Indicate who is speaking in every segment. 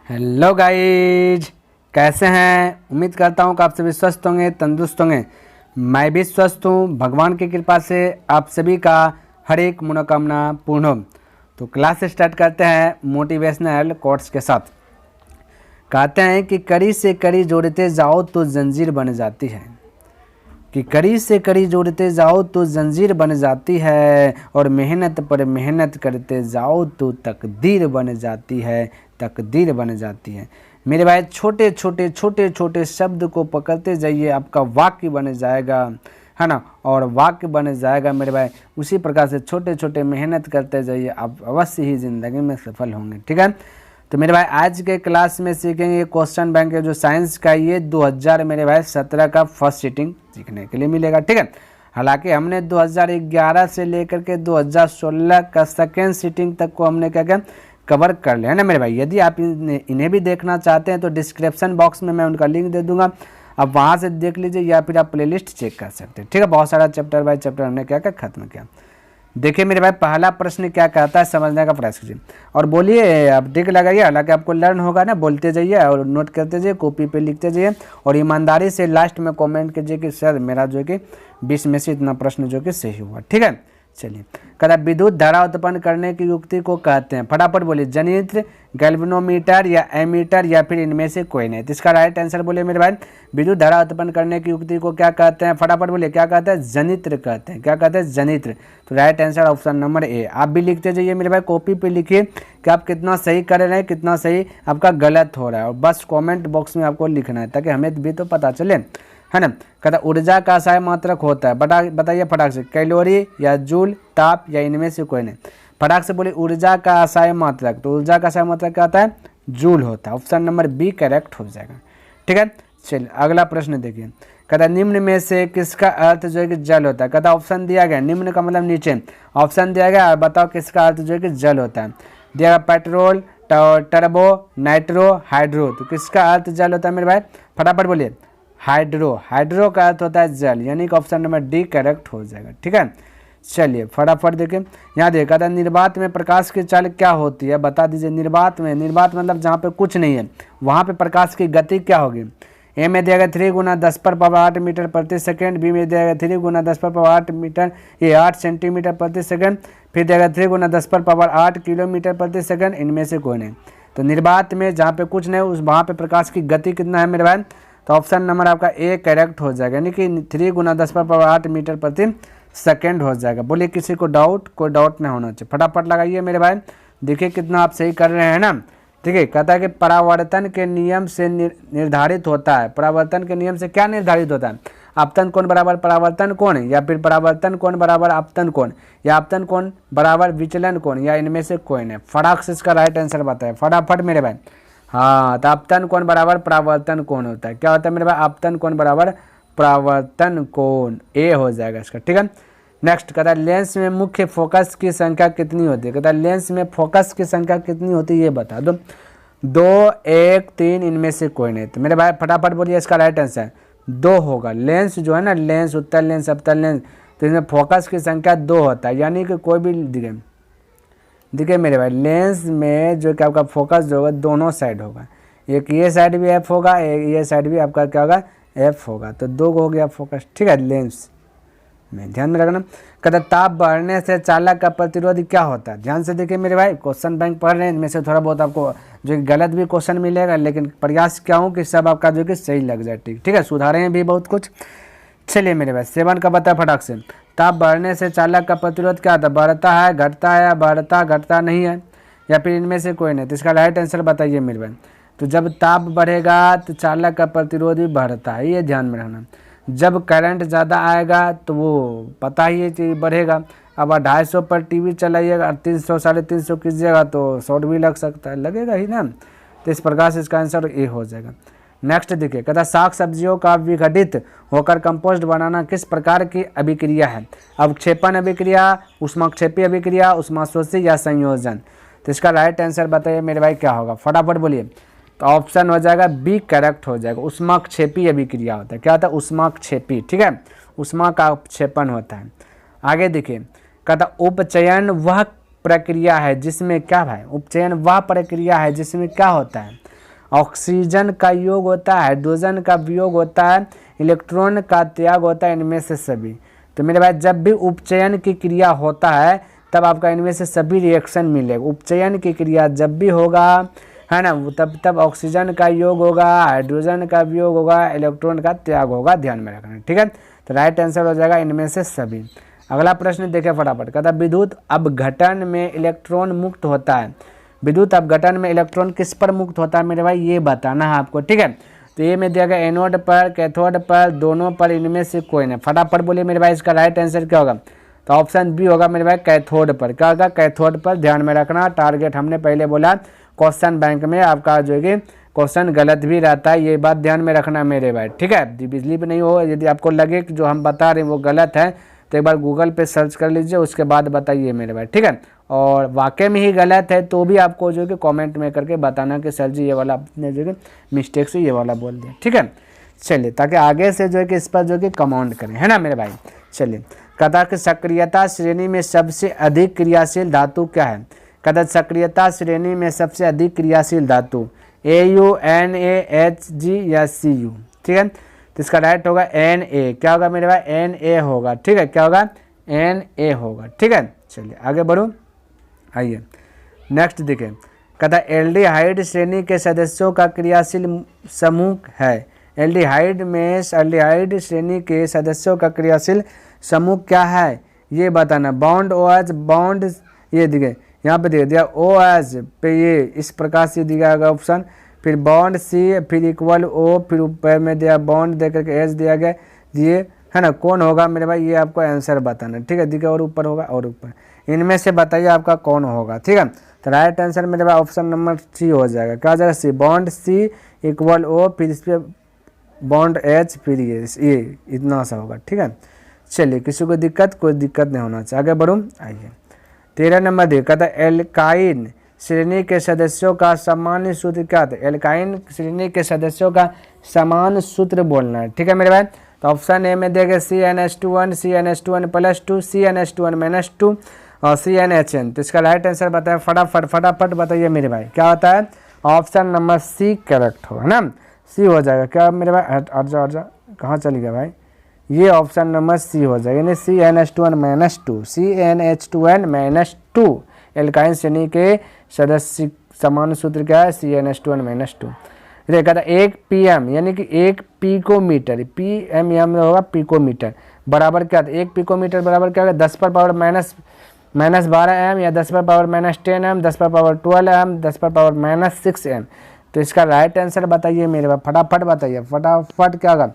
Speaker 1: Hello guys, कैसे हैं। उम्मीद करता हूँ कि आप सभी स्वस्थ होंगे, तंदुरुस्त होंगे। मैं भी स्वस्थ हूँ, भगवान की कृपा से आप सभी का हर एक मनोकामना पूर्ण हो। तो क्लास स्टार्ट करते हैं मोटिवेशनल कोट्स के साथ। कहते हैं कि कड़ी से कड़ी जोड़ते जाओ तो जंजीर बन जाती है, कि कड़ी से कड़ी जोड़ते जाओ तो जंजीर बन जाती है, और मेहनत पर मेहनत करते जाओ तो तकदीर बन जाती है, तकदीर बन जाती है। मेरे भाई छोटे छोटे छोटे छोटे शब्द को पकड़ते जाइए, आपका वाक्य बन जाएगा, है ना। और वाक्य बन जाएगा मेरे भाई। उसी प्रकार से छोटे छोटे मेहनत करते जाइए, आप अवश्य ही ज़िंदगी में सफल होंगे। ठीक है, तो मेरे भाई आज के क्लास में सीखेंगे क्वेश्चन बैंक जो साइंस का ये 2000 मेरे भाई 17 का फर्स्ट सीटिंग सीखने के लिए मिलेगा। ठीक है, हालांकि हमने 2011 से लेकर के 2016 का सेकेंड सीटिंग तक को हमने क्या क्या कवर कर लिया है ना मेरे भाई। यदि आप इन्हें भी देखना चाहते हैं तो डिस्क्रिप्शन बॉक्स में मैं उनका लिंक दे दूंगा, आप वहाँ से देख लीजिए, या फिर आप प्लेलिस्ट चेक कर सकते हैं। ठीक है, बहुत सारा चैप्टर बाय चैप्टर हमने क्या क्या खत्म किया। देखिए मेरे भाई, पहला प्रश्न क्या कहता है समझने का प्रयास कीजिए और बोलिए। आप टिक लगाइए, हालांकि आपको लर्न होगा ना, बोलते जाइए और नोट करते जाइए, कॉपी पे लिखते जाइए, और ईमानदारी से लास्ट में कमेंट कीजिए कि सर मेरा जो कि 20 में से इतना प्रश्न जो कि सही हुआ। ठीक है, चलिए। कहता विद्युत धारा उत्पन्न करने की युक्ति को कहते हैं, फटाफट बोलिए। जनित्र, गैल्वेनोमीटर या एमीटर या फिर इनमें से कोई नहीं। तो इसका राइट आंसर बोलिए मेरे भाई। विद्युत धारा उत्पन्न करने की युक्ति को क्या कहते हैं, फटाफट बोलिए। क्या कहते हैं? जनित्र कहते हैं। क्या कहते हैं? जनित्र। तो right answer option number A. आप भी लिखते जाइए मेरे भाई, कॉपी पे लिखिए कि आप कितना सही कर रहे हैं, कितना सही आपका गलत हो रहा है, और बस कमेंट बॉक्स में आपको लिखना है ताकि हमें भी तो पता चले, है ना। कहता ऊर्जा का असाय मात्रक होता है, बताइए फटाक से। कैलोरी या जूल, ताप या इनमें से कोई नहीं। फटाक से बोलिए ऊर्जा का असाय मात्रक। तो ऊर्जा का असाय मात्रक क्या होता है? जूल होता है। ऑप्शन नंबर बी करेक्ट हो जाएगा। ठीक है, चलिए अगला प्रश्न देखिए। कहता निम्न में से किसका अर्थ जो है कि जल होता है। कहता ऑप्शन दिया गया, निम्न का मतलब नीचे, ऑप्शन दिया गया, बताओ किसका अर्थ जो है कि जल होता है। दिया गया पेट्रोल, टर्बो, नाइट्रो, हाइड्रो। तो किसका अर्थ जल होता है मेरे भाई, फटाफट बोलिए। हाइड्रो। हाइड्रो का अर्थ होता है जल, यानी कि ऑप्शन नंबर डी करेक्ट हो जाएगा। ठीक है, चलिए फटाफट देखिए। यहाँ देखा था निर्वात में प्रकाश की चाल क्या होती है, बता दीजिए। निर्वात में, निर्वात मतलब जहाँ पे कुछ नहीं है वहाँ पे प्रकाश की गति क्या होगी। ए में दिया गया 3 × 10⁻8 मीटर प्रति सेकेंड, बी में दिया गया 3 × 10⁻8 मीटर, ये 8 सेंटीमीटर प्रति सेकेंड, फिर दिया गया 3 × 10⁻8 किलोमीटर प्रति सेकेंड, इनमें से कोई नहीं। तो निर्वात में जहाँ पे कुछ नहीं उस वहाँ पे प्रकाश की गति कितना है मेरे भाई, तो ऑप्शन नंबर आपका ए करेक्ट हो जाएगा, यानी कि 3 × 10⁻8 मीटर प्रति सेकेंड हो जाएगा। बोलिए किसी को डाउट? कोई डाउट नहीं होना चाहिए, फटाफट लगाइए मेरे भाई। देखिए कितना आप सही कर रहे हैं ना। ठीक है, कहता है कि परावर्तन के नियम से निर्धारित होता है। परावर्तन के नियम से क्या निर्धारित होता है? आपतन कोण बराबर परावर्तन कोण, या फिर परावर्तन कोण बराबर आपतन कोण, या आपतन कोण बराबर विचलन कोण, या इनमें से कोई नहीं। फटाक से इसका राइट आंसर बताए फटाफट मेरे भाई। हाँ, तो आपतन कोण बराबर परावर्तन कोण होता है। क्या होता है मेरे भाई? आपतन कोण बराबर परावर्तन कोण, ए हो जाएगा इसका। ठीक है, नेक्स्ट कहता है लेंस में मुख्य फोकस की संख्या कितनी होती है। कहता है लेंस में फोकस की संख्या कितनी होती है ये बता दो। 2, 1, 3, इनमें से कोई नहीं। तो मेरे भाई फटाफट बोलिए इसका राइट आंसर 2 होगा। लेंस जो है ना, लेंस, उत्तल लेंस, अवतल लेंस, तो इसमें फोकस की संख्या 2 होता है, यानी कि कोई भी देखिए मेरे भाई, लेंस में जो कि आपका फोकस जो होगा दोनों साइड होगा, एक ये साइड भी एफ होगा, एक ये साइड भी आपका क्या होगा, एफ होगा। तो 2 हो गया फोकस। ठीक है, लेंस में ध्यान में रखना। कहता ताप बढ़ने से चालक का प्रतिरोध क्या होता है। ध्यान से देखिए मेरे भाई, क्वेश्चन बैंक पढ़ रहे हैं, इनमें से थोड़ा बहुत आपको जो गलत भी क्वेश्चन मिलेगा, लेकिन प्रयास क्या हूँ कि सब आपका जो कि सही लग जाए। ठीक है, सुधारें भी बहुत कुछ। चलिए मेरे भाई 7 का बता फटाक से। ताप बढ़ने से चालक का प्रतिरोध क्या होता है? बढ़ता है, घटता है, या बढ़ता घटता नहीं है, या फिर इनमें से कोई नहीं। तो इसका राइट आंसर बताइए मेरे भाई। तो जब ताप बढ़ेगा तो चालक का प्रतिरोध भी बढ़ता है, ये ध्यान में रखना। जब करंट ज़्यादा आएगा तो वो पता ही है कि बढ़ेगा। अब 250 पर टीवी चलाइएगा, 300 350 कीजिएगा तो शॉर्ट भी लग सकता है, लगेगा ही ना। तो इस प्रकार से इसका आंसर ए हो जाएगा। नेक्स्ट देखिए, कहता शाक सब्जियों का विघटित होकर कंपोस्ट बनाना किस प्रकार की अभिक्रिया है। अवक्षेपण अभिक्रिया, उष्माक्षेपी अभिक्रिया, उष्माशोषी या संयोजन। तो इसका राइट आंसर बताइए मेरे भाई क्या होगा, फटाफट बोलिए। तो ऑप्शन हो जाएगा बी करेक्ट हो जाएगा। उष्माक्षेपी अभिक्रिया होता है। क्या होता है? उष्माक्षेपी। ठीक है, उष्मा का अपक्षेपण होता है। आगे देखिए, कहता उपचयन वह प्रक्रिया है जिसमें क्या भाई, उपचयन वह प्रक्रिया है जिसमें क्या होता है, ऑक्सीजन का योग होता है, हाइड्रोजन का वियोग होता है, इलेक्ट्रॉन का त्याग होता है, इनमें से सभी। तो मेरे भाई जब भी उपचयन की क्रिया होता है तब आपका इनमें से सभी रिएक्शन मिलेगा। उपचयन की क्रिया जब भी होगा, है ना, तब ऑक्सीजन का योग होगा, हाइड्रोजन का वियोग होगा, इलेक्ट्रॉन का त्याग होगा, ध्यान में रखना, ठीक है। तो राइट आंसर हो जाएगा इनमें से सभी। अगला प्रश्न देखें फटाफट, कहता विद्युत अपघटन में इलेक्ट्रॉन मुक्त होता है। विद्युत अपघटन में इलेक्ट्रॉन किस पर मुक्त होता है मेरे भाई, ये बताना है आपको, ठीक है। तो ये में दिया गया एनोड पर, कैथोड पर, दोनों पर, इनमें से कोई नहीं। फटाफट बोलिए मेरे भाई इसका राइट आंसर क्या होगा। तो ऑप्शन बी होगा मेरे भाई कैथोड पर। क्या होगा, कैथोड पर, ध्यान में रखना। टारगेट हमने पहले बोला क्वेश्चन बैंक में आपका जो है कि क्वेश्चन गलत भी रहता है, ये बात ध्यान में रखना मेरे भाई, ठीक है। बिजली भी नहीं हो, यदि आपको लगे कि जो हम बता रहे हैं वो गलत है तो एक बार गूगल पे सर्च कर लीजिए, उसके बाद बताइए मेरे भाई, ठीक है। और वाकई में ही गलत है तो भी आपको जो है कि कॉमेंट में करके बताना कि सर जी ये वाला आपने जो है कि मिस्टेक से ये वाला बोल दिया, ठीक है। चलिए, ताकि आगे से जो है कि इस पर जो है कि कमांड करें, है ना मेरे भाई। चलिए, कहता कि सक्रियता श्रेणी में सबसे अधिक क्रियाशील धातु क्या है। कहता सक्रियता श्रेणी में सबसे अधिक क्रियाशील धातु AU, Na, Hg या Cu, ठीक है। तो इसका राइट होगा Na। क्या होगा मेरे भाई, Na होगा, ठीक है। क्या होगा, Na होगा, ठीक है। चलिए आगे बढ़ो, आइए नेक्स्ट देखें। कहता एल्डिहाइड श्रेणी के सदस्यों का क्रियाशील समूह है। एल्डिहाइड श्रेणी के सदस्यों का क्रियाशील समूह क्या है ये बताना। बॉन्ड OH, बॉन्ड ये दिखे यहाँ पे दे दिया OH पे, ये इस प्रकार से दिया गया ऑप्शन। फिर बॉन्ड C, फिर इक्वल O, फिर ऊपर में दिया बॉन्ड दे करके H दिया गया, ये है ना। कौन होगा मेरे भाई, ये आपको आंसर बताना, ठीक है। दिखे और ऊपर होगा और ऊपर, इनमें से बताइए आपका कौन होगा, ठीक है। तो राइट आंसर मेरे भाई ऑप्शन नंबर C हो जाएगा। क्या हो जाएगा, C, bond C equal O, फिर इस पर बॉन्ड H, फिर ये इतना सा होगा, ठीक है। चलिए, किसी को दिक्कत, कोई दिक्कत नहीं होना चाहिए। आगे बढ़ूँ, आइए 13 नंबर देखा था एल्काइन श्रेणी के सदस्यों का सामान्य सूत्र क्या था। एल्काइन श्रेणी के सदस्यों का समान सूत्र बोलना है, ठीक है मेरे भाई। तो ऑप्शन ए में देगा CnH2n, CnH2n+2, CnH2n -2 और CnHn। तो इसका राइट आंसर बताए, फटाफट बताइए मेरे भाई, क्या होता है। ऑप्शन नंबर C करेक्ट हो, है ना। C हो जाएगा। क्या मेरे भाई, हट जा, कहाँ चली गया भाई, ये ऑप्शन नंबर C हो जाएगा, यानी CnH2n-2, CnH2n-2 एल्काइन श्रेणी के सदस्य समान सूत्र क्या है, CnH2n-2। देखा था 1 pm यानी कि 1 पिकोमीटर, pm होगा पिकोमीटर, बराबर क्या था, 1 पिकोमीटर बराबर क्या होगा, 10 पर पावर माइनस 12 m या 10 पर पावर -10 m, 10 पर पावर 12 m, 10 पर पावर -6 m। तो इसका राइट आंसर बताइए मेरे भाई, फटाफट बताइए, फटाफट क्या होगा,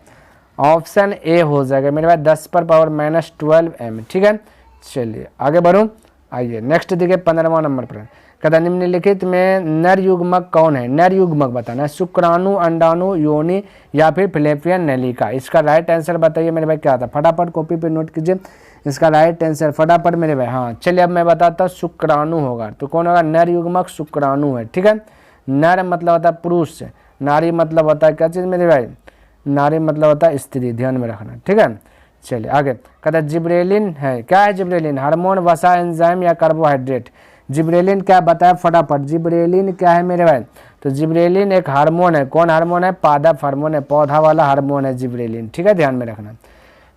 Speaker 1: ऑप्शन ए हो जाएगा मेरे भाई, 10 पर पावर -12 m, ठीक है। चलिए आगे बढ़ूँ, आइए नेक्स्ट देखिए 15वां नंबर पर। कहता निम्नलिखित में नर युग्मक कौन है। नर युग्मक बताना है, शुक्राणु, अंडाणु, योनि या फिर फिलिपियन नलिका। इसका राइट आंसर बताइए मेरे भाई, क्या था। फटाफट कॉपी पे नोट कीजिए इसका राइट आंसर, फटाफट मेरे भाई। हाँ चलिए, अब मैं बताता हूँ, शुक्राणु होगा। तो कौन होगा, नर युग्मक शुक्राणु है, ठीक है। नर मतलब होता है पुरुष, नारी मतलब होता है क्या चीज़ मेरे भाई, नारी मतलब होता है स्त्री, ध्यान में रखना, ठीक है। चलिए आगे, कहता जिब्रेलिन है। क्या है जिब्रेलिन, हार्मोन, वसा, एंजाइम या कार्बोहाइड्रेट। जिब्रेलिन क्या बताया फटाफट, जिब्रेलिन क्या है मेरे भाई। तो जिब्रेलिन एक हार्मोन है। कौन हार्मोन है, पादप हार्मोन है, पौधा वाला हार्मोन है जिब्रेलिन, ठीक है, ध्यान में रखना।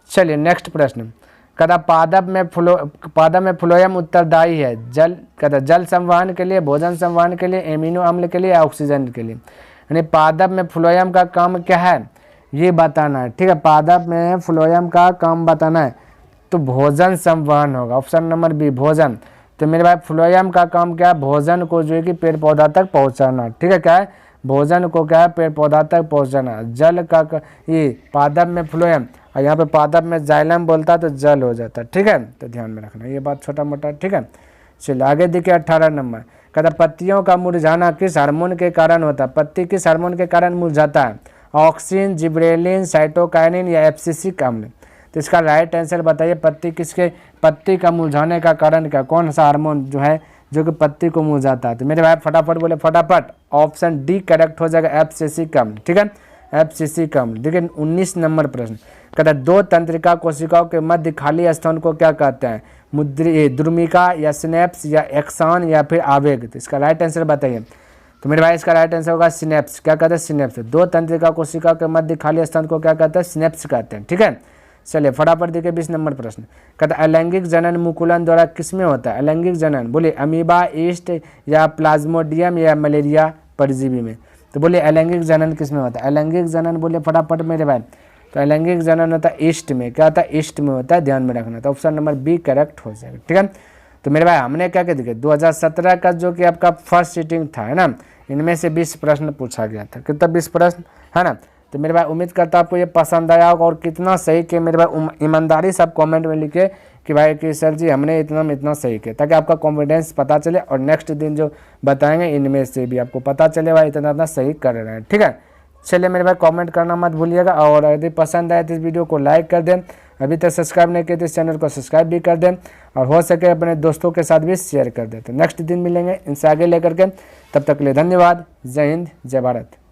Speaker 1: चलिए नेक्स्ट प्रश्न। कहता पादप में फ्लोएम उत्तरदायी है जल, कहता जल संवहन के लिए, भोजन संवहन के लिए, एमिनो अम्ल के लिए, ऑक्सीजन के लिए। यानी पादप में फ्लोएम का काम क्या है ये बताना है, ठीक है। पादप में फ्लोएम का काम बताना है तो भोजन संवहन होगा, ऑप्शन नंबर बी भोजन। तो मेरे भाई फ्लोएम का काम क्या है, भोजन को जो है कि पेड़ पौधा तक पहुंचाना, ठीक है। क्या है, भोजन को क्या है, पेड़ पौधा तक पहुंचाना। जल का ये पादप में फ्लोएम, और यहाँ पे पादप में जाइलम बोलता है तो जल हो जाता है, ठीक है। तो ध्यान में रखना ये बात, छोटा मोटा, ठीक है। चलिए आगे देखिए 18 नंबर। कहता पत्तियों का मुरझाना किस हार्मोन के कारण होता है। पत्ती किस हार्मोन के कारण मुरझाता है, ऑक्सिन, जिब्रेलिन, साइटोकाइनिन या एब्सिसिक अम्ल। तो इसका राइट आंसर बताइए, पत्ती का मुरझाने का कारण क्या, कौन सा हार्मोन जो है जो कि पत्ती को मुरझाता है। तो मेरे भाई फटाफट बोले, फटाफट ऑप्शन डी करेक्ट हो जाएगा, एब्सिसिक अम्ल, ठीक है, एब्सिसिक अम्ल। देखिए 19 नंबर प्रश्न। कहता दो तंत्रिका कोशिकाओं के मध्य खाली स्थान को क्या कहते हैं, द्रुमिका या स्नेप्स या एक्सान या फिर आवेग। तो इसका राइट आंसर बताइए। तो मेरे भाई इसका राइट आंसर होगा सिनेप्स। क्या कहते हैं? सिनेप्स। दो तंत्रिका कोशिका के मध्य खाली स्थान को क्या कहते हैं? सिनेप्स कहते हैं। ठीक है, चलिए फटाफट देखिए 20 नंबर प्रश्न। कहता है अलैंगिक जनन मुकुलन द्वारा किसमें होता है? अलैंगिक जनन बोले अमीबा, ईस्ट या प्लाज्मोडियम या मलेरिया परजीवी में। तो बोले अलैंगिक जनन किसमें होता है? अलैंगिक जनन बोले फटाफट मेरे भाई, तो अलैंगिक जनन होता है ईस्ट में। क्या होता है? ईस्ट में होता है, ध्यान में रखना। तो ऑप्शन नंबर बी करेक्ट हो जाएगा। ठीक है, तो मेरे भाई हमने क्या कह दिया 2017 का जो कि आपका फर्स्ट सीटिंग था, है ना, इनमें से 20 प्रश्न पूछा गया था। कितना? 20 प्रश्न, है ना। तो मेरे भाई उम्मीद करता हूँ आपको ये पसंद आया होगा और कितना सही कि मेरे भाई ईमानदारी से आप कमेंट में लिखे कि भाई कि सर जी हमने इतना सही किया, ताकि आपका कॉन्फिडेंस पता चले और नेक्स्ट दिन जो बताएंगे इनमें से भी आपको पता चले भाई इतना सही कर रहे हैं। ठीक है, चलिए मेरे भाई कमेंट करना मत भूलिएगा और यदि पसंद आए तो इस वीडियो को लाइक कर दें। अभी तक सब्सक्राइब नहीं किए तो इस चैनल को सब्सक्राइब भी कर दें और हो सके अपने दोस्तों के साथ भी शेयर कर दें। तो नेक्स्ट दिन मिलेंगे इनसे आगे लेकर के, तब तक के लिए धन्यवाद। जय हिंद, जय भारत।